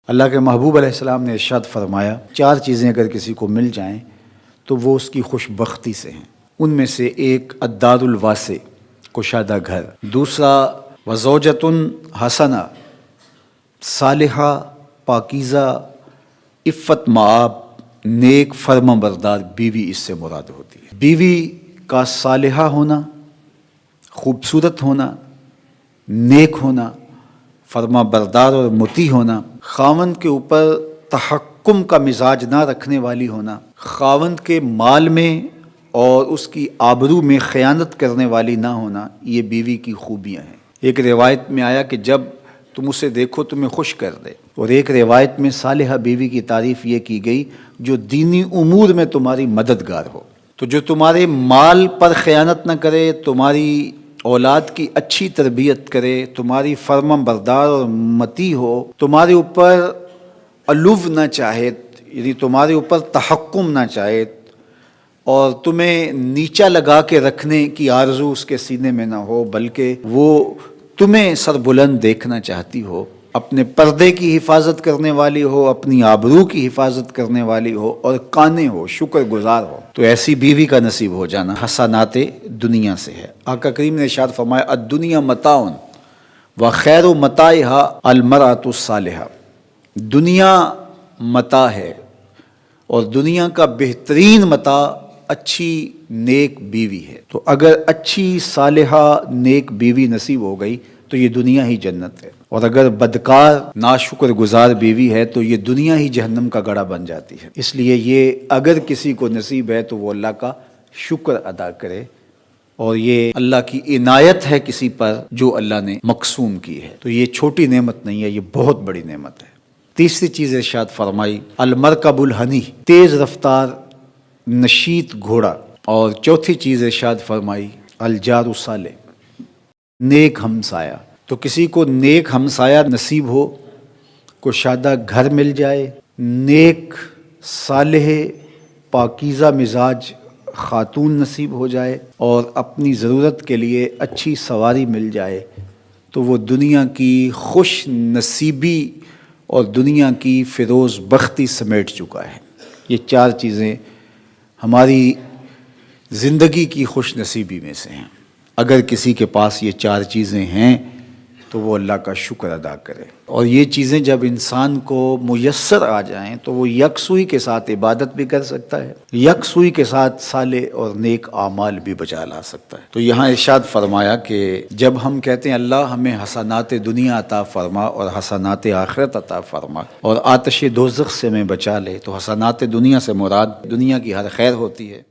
اللہ کے محبوب علیہ السلام نے ارشاد فرمایا 4 چیزیں اگر کسی کو مل جائیں تو وہ اس کی خوش بختی سے ہیں۔ ان میں سے ایک الدار الواسع، کشادہ گھر، دوسرا وزوجۃ حسنہ، صالحہ، پاکیزہ، عفت مآب، نیک فرما بردار بیوی اس سے مراد ہوتی ہے۔ بیوی کا صالحہ ہونا، خوبصورت ہونا، نیک ہونا، فرما بردار اور مطیع ہونا، خاوند کے اوپر تحکم کا مزاج نہ رکھنے والی ہونا، خاوند کے مال میں اور اس کی آبرو میں خیانت کرنے والی نہ ہونا، یہ بیوی کی خوبیاں ہیں۔ ایک روایت میں آیا کہ جب تم اسے دیکھو تمہیں خوش کر دے، اور ایک روایت میں صالحہ بیوی کی تعریف یہ کی گئی جو دینی امور میں تمہاری مددگار ہو، تو جو تمہارے مال پر خیانت نہ کرے، تمہاری اولاد کی اچھی تربیت کرے، تمہاری فرما بردار اور مطیع ہو، تمہارے اوپر علو نہ چاہے، یعنی تمہارے اوپر تحکم نہ چاہے اور تمہیں نیچا لگا کے رکھنے کی آرزو اس کے سینے میں نہ ہو، بلکہ وہ تمہیں سربلند دیکھنا چاہتی ہو، اپنے پردے کی حفاظت کرنے والی ہو، اپنی آبرو کی حفاظت کرنے والی ہو اور قانع ہو، شکر گزار ہو، تو ایسی بیوی کا نصیب ہو جانا حسنات دنیا سے ہے۔ آقا کریم نے ارشاد فرمایا الدنیا متاع وخیر متاعها المرأة الصالحہ، دنیا متاع ہے اور دنیا کا بہترین متاع اچھی نیک بیوی ہے۔ تو اگر اچھی صالحہ نیک بیوی نصیب ہو گئی تو یہ دنیا ہی جنت ہے، اور اگر بدکار ناشکر گزار بیوی ہے تو یہ دنیا ہی جہنم کا گڑھا بن جاتی ہے۔ اس لیے یہ اگر کسی کو نصیب ہے تو وہ اللہ کا شکر ادا کرے، اور یہ اللہ کی عنایت ہے کسی پر جو اللہ نے مقسوم کی ہے، تو یہ چھوٹی نعمت نہیں ہے، یہ بہت بڑی نعمت ہے۔ تیسری چیز ارشاد فرمائی المرکب الحنی، تیز رفتار نشیط گھوڑا، اور چوتھی چیز ارشاد فرمائی الجار الصالح، نیک ہمسایہ۔ تو کسی کو نیک ہمسایہ نصیب ہو، کشادہ گھر مل جائے، نیک صالح پاکیزہ مزاج خاتون نصیب ہو جائے، اور اپنی ضرورت کے لیے اچھی سواری مل جائے، تو وہ دنیا کی خوش نصیبی اور دنیا کی فیروز بختی سمیٹ چکا ہے۔ یہ 4 چیزیں ہماری زندگی کی خوش نصیبی میں سے ہیں۔ اگر کسی کے پاس یہ 4 چیزیں ہیں تو وہ اللہ کا شکر ادا کرے، اور یہ چیزیں جب انسان کو میسر آ جائیں تو وہ یکسوئی کے ساتھ عبادت بھی کر سکتا ہے، یکسوئی کے ساتھ صالح اور نیک اعمال بھی بجا لا سکتا ہے۔ تو یہاں ارشاد فرمایا کہ جب ہم کہتے ہیں اللہ ہمیں حسنات دنیا عطا فرما اور حسنات آخرت عطا فرما اور آتش دوزخ سے ہمیں بچا لے، تو حسنات دنیا سے مراد دنیا کی ہر خیر ہوتی ہے۔